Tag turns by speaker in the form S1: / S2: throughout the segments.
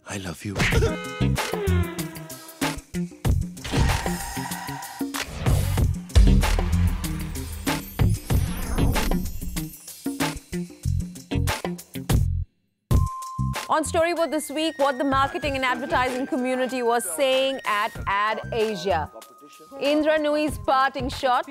S1: I love you.
S2: On Storyboard this week, what the marketing and advertising community was saying at Ad Asia. Indra Nooyi's parting shot,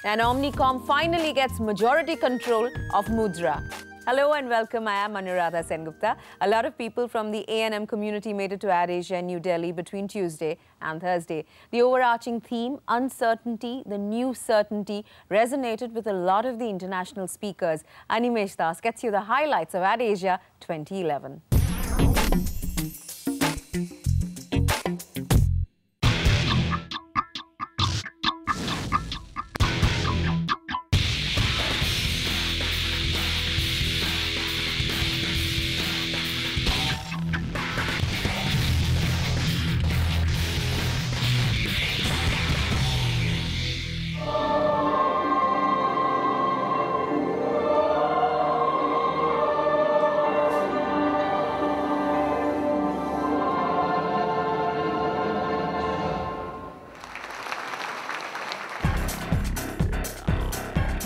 S2: and Omnicom finally gets majority control of Mudra. Hello and welcome. I am Anuradha Sengupta. A lot of people from the A&M community made it to Ad Asia in New Delhi between Tuesday and Thursday. The overarching theme, uncertainty, the new certainty, resonated with a lot of the international speakers. Animesh Das gets you the highlights of Ad Asia 2011.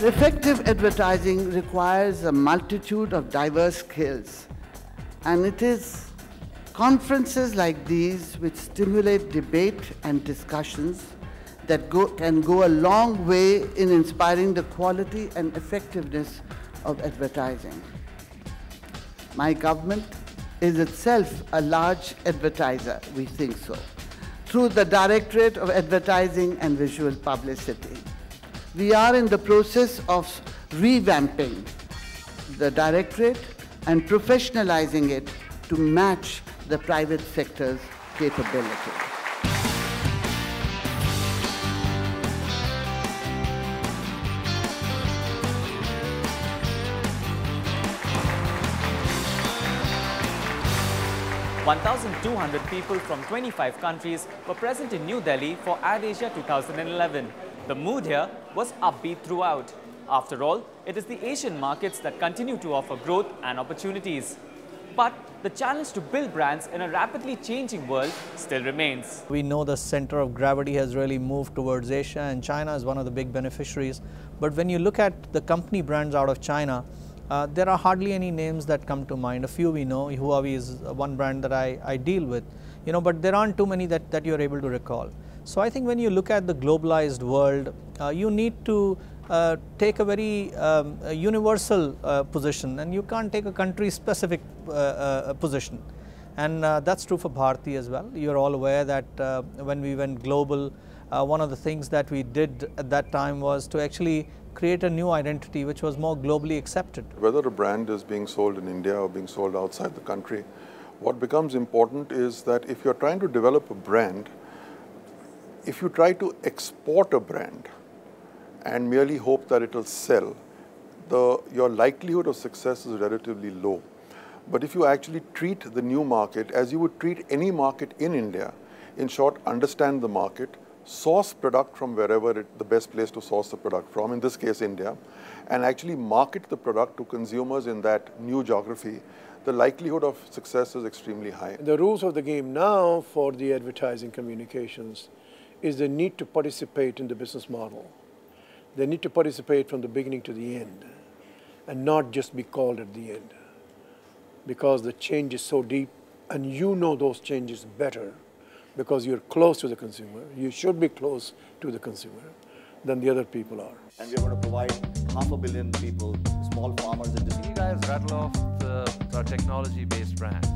S3: Effective advertising requires a multitude of diverse skills, and it is conferences like these which stimulate debate and discussions that can go a long way in inspiring the quality and effectiveness of advertising. My government is itself a large advertiser, we think so, through the Directorate of Advertising and Visual Publicity. We are in the process of revamping the directorate and professionalizing it to match the private sector's capability.
S4: (1,200) people from 25 countries were present in New Delhi for Ad Asia 2011. The mood here was upbeat throughout. After all, it is the Asian markets that continue to offer growth and opportunities. But the challenge to build brands in a rapidly changing world still remains.
S5: We know the center of gravity has really moved towards Asia, and China is one of the big beneficiaries. But when you look at the company brands out of China, there are hardly any names that come to mind. A few we know. Huawei is one brand that I deal with, but there aren't too many that you're able to recall. So I think when you look at the globalized world, you need to take a very universal position, and you can't take a country-specific position. And that's true for Bharti as well. You're all aware that when we went global, one of the things that we did at that time was to actually create a new identity which was more globally accepted.
S6: Whether a brand is being sold in India or being sold outside the country, what becomes important is that if you're trying to develop a brand, if you try to export a brand and merely hope that it will sell, your likelihood of success is relatively low. But if you actually treat the new market as you would treat any market in India, in short, understand the market, source product from wherever the best place to source the product from, in this case India, and actually market the product to consumers in that new geography, the likelihood of success is extremely high.
S7: The rules of the game now for the advertising communications is they need to participate in the business model. They need to participate from the beginning to the end and not just be called at the end, because the change is so deep and you know those changes better because you're close to the consumer. You should be close to the consumer than the other people are.
S8: And we're going to provide 500 million people, small farmers and
S9: Can you guys rattle off the technology-based brands?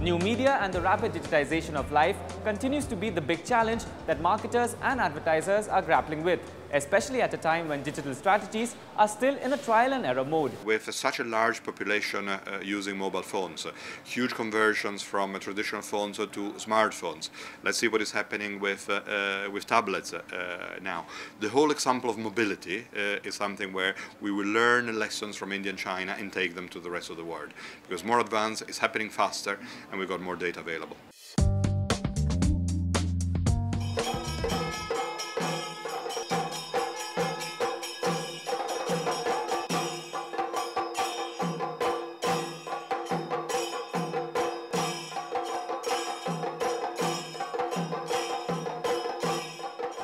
S4: New media and the rapid digitization of life continues to be the big challenge that marketers and advertisers are grappling with, especially at a time when digital strategies are still in a trial and error mode.
S10: With such a large population using mobile phones, huge conversions from traditional phones to smartphones. Let's see what is happening with tablets now. The whole example of mobility is something where we will learn lessons from India and China and take them to the rest of the world, because more advanced is happening faster and we've got more data available.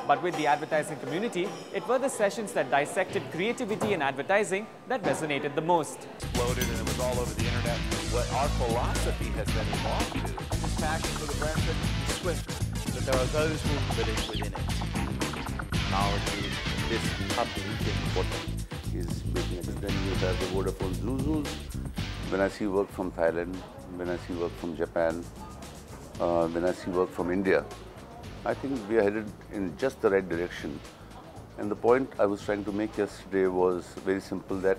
S4: But with the advertising community, it were the sessions that dissected creativity in advertising that resonated the most.
S1: Exploded and it was all over the internet. What our philosophy has been evolved to, this passion for the brand is swift, but there are those who live within it.
S11: Nowadays, this public important is business. Then you have the Vodafone Zuzus. When I see work from Thailand, when I see work from Japan, when I see work from India, I think we are headed in just the right direction. And the point I was trying to make yesterday was very simple, that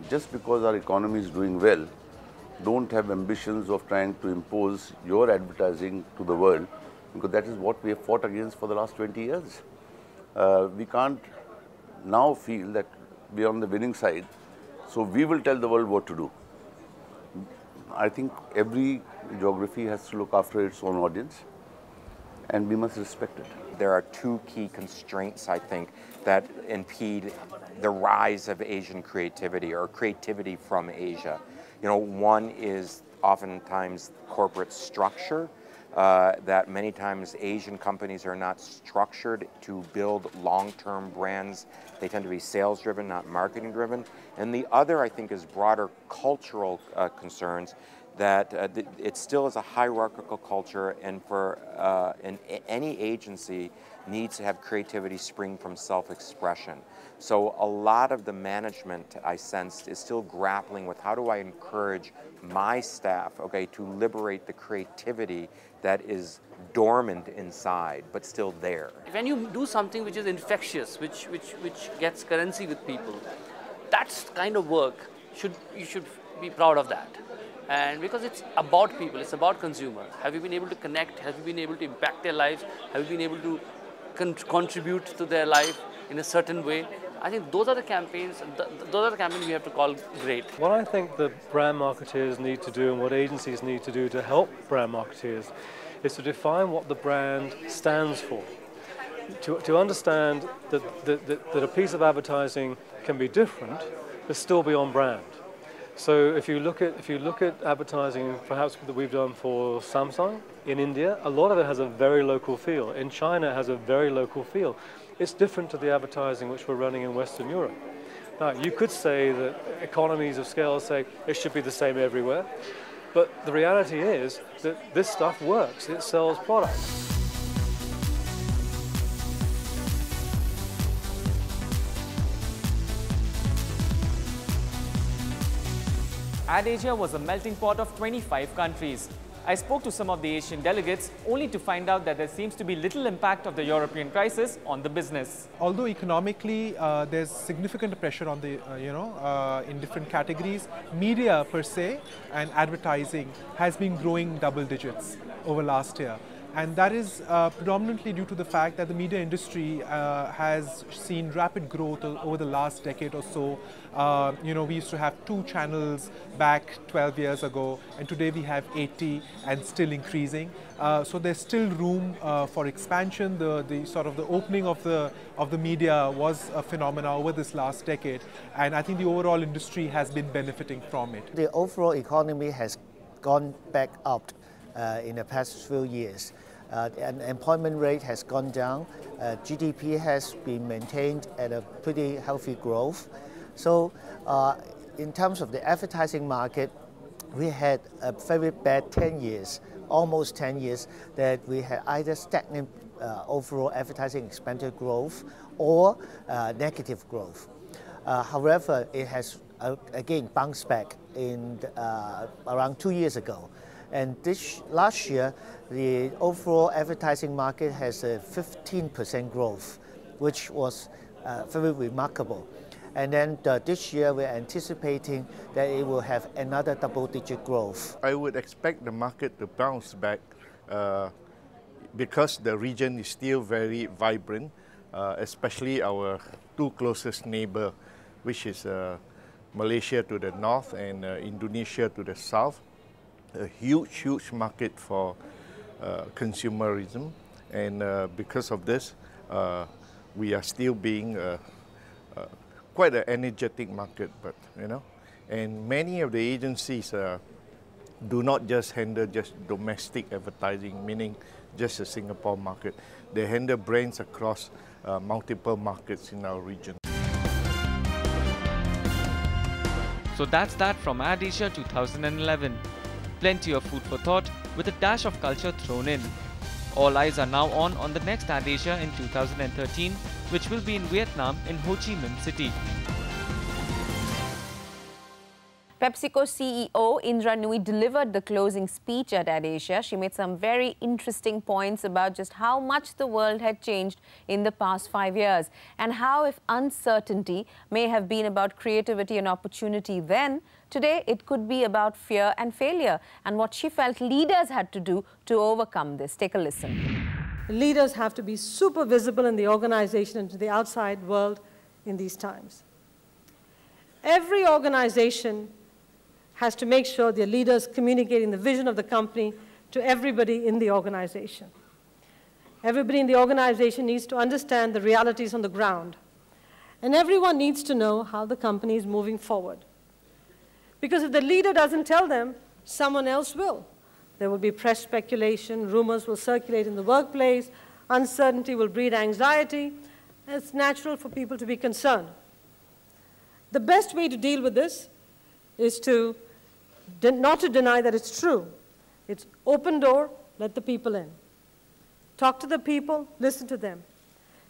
S11: just because our economy is doing well, don't have ambitions of trying to impose your advertising to the world, because that is what we have fought against for the last 20 years. We can't now feel that we are on the winning side, so we will tell the world what to do. I think every geography has to look after its own audience, and we must respect it.
S12: There are two key constraints, I think, that impede the rise of Asian creativity or creativity from Asia. You know, one is oftentimes corporate structure, that many times Asian companies are not structured to build long-term brands. They tend to be sales-driven, not marketing-driven. And the other, I think, is broader cultural concerns, that it still is a hierarchical culture, and for any agency needs to have creativity spring from self-expression. So a lot of the management, I sensed, is still grappling with how do I encourage my staff, okay, to liberate the creativity that is dormant inside, but still there.
S13: When you do something which is infectious, which gets currency with people, that's kind of work, you should be proud of that. And because it's about people, it's about consumer. Have you been able to connect? Have you been able to impact their lives? Have you been able to contribute to their life in a certain way? I think those are the campaigns, those are the campaigns we have to call great.
S14: What I think the brand marketeers need to do and what agencies need to do to help brand marketeers is to define what the brand stands for. To understand that a piece of advertising can be different, but still be on brand. So if you look at advertising, perhaps that we've done for Samsung in India, a lot of it has a very local feel. In China, it has a very local feel. It's different to the advertising which we're running in Western Europe. Now, you could say that economies of scale say it should be the same everywhere, but the reality is that this stuff works. It sells products.
S4: AdAsia was a melting pot of 25 countries. I spoke to some of the Asian delegates only to find out that there seems to be little impact of the European crisis on the business.
S15: Although economically there's significant pressure on the, in different categories, media per se and advertising has been growing double digits over last year. And that is predominantly due to the fact that the media industry has seen rapid growth over the last decade or so. We used to have 2 channels back 12 years ago, and today we have 80 and still increasing. So there's still room for expansion. The sort of the opening of the media was a phenomenon over this last decade, and I think the overall industry has been benefiting from it.
S16: The overall economy has gone back up in the past few years. And employment rate has gone down. GDP has been maintained at a pretty healthy growth. So in terms of the advertising market, we had a very bad 10 years, almost 10 years, that we had either stagnant overall advertising expenditure growth or negative growth. However, it has again bounced back in around 2 years ago. And last year, the overall advertising market has a 15% growth, which was very remarkable. And then this year, we're anticipating that it will have another double-digit growth.
S17: I would expect the market to bounce back because the region is still very vibrant, especially our 2 closest neighbors, which is Malaysia to the north and Indonesia to the south. A huge market for consumerism, and because of this, we are still being quite an energetic market. But and many of the agencies do not just handle just domestic advertising, meaning just the Singapore market. They handle brands across multiple markets in our region.
S4: So that's that from AdAsia 2011. Plenty of food for thought with a dash of culture thrown in. All eyes are now on the next AdAsia in 2013, which will be in Vietnam in Ho Chi Minh City.
S2: PepsiCo CEO Indra Nooyi delivered the closing speech at AdAsia. She made some very interesting points about just how much the world had changed in the past 5 years and how if uncertainty may have been about creativity and opportunity then, today it could be about fear and failure and what she felt leaders had to do to overcome this. Take a listen.
S18: Leaders have to be super visible in the organization and to the outside world in these times. Every organization has to make sure their leaders communicating the vision of the company to everybody in the organization. Everybody in the organization needs to understand the realities on the ground. And everyone needs to know how the company is moving forward. Because if the leader doesn't tell them, someone else will. There will be press speculation, rumors will circulate in the workplace, uncertainty will breed anxiety, and it's natural for people to be concerned. The best way to deal with this is not to deny that it's true. It's open door, let the people in. Talk to the people, listen to them.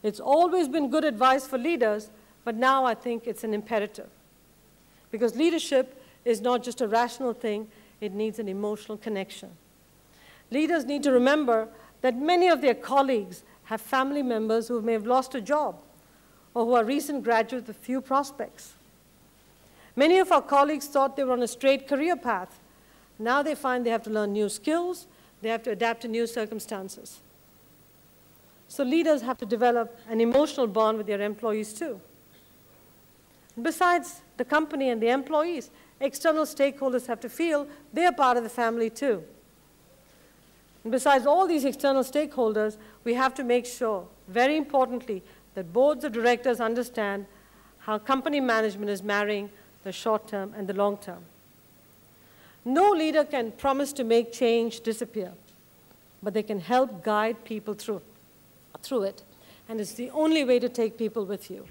S18: It's always been good advice for leaders, but now I think it's an imperative. Because leadership is not just a rational thing, it needs an emotional connection. Leaders need to remember that many of their colleagues have family members who may have lost a job or who are recent graduates with few prospects. Many of our colleagues thought they were on a straight career path. Now they find they have to learn new skills, they have to adapt to new circumstances. So leaders have to develop an emotional bond with their employees too. Besides the company and the employees, external stakeholders have to feel they're part of the family too. And besides all these external stakeholders, we have to make sure, very importantly, that boards of directors understand how company management is marrying the short term and the long term. No leader can promise to make change disappear, but they can help guide people through it. And it's the only way to take people with you.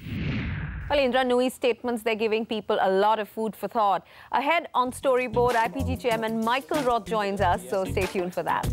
S2: Well, Indra Nooyi's statements, they're giving people a lot of food for thought. Ahead on Storyboard, IPG Chairman Michael Roth joins us, so stay tuned for that.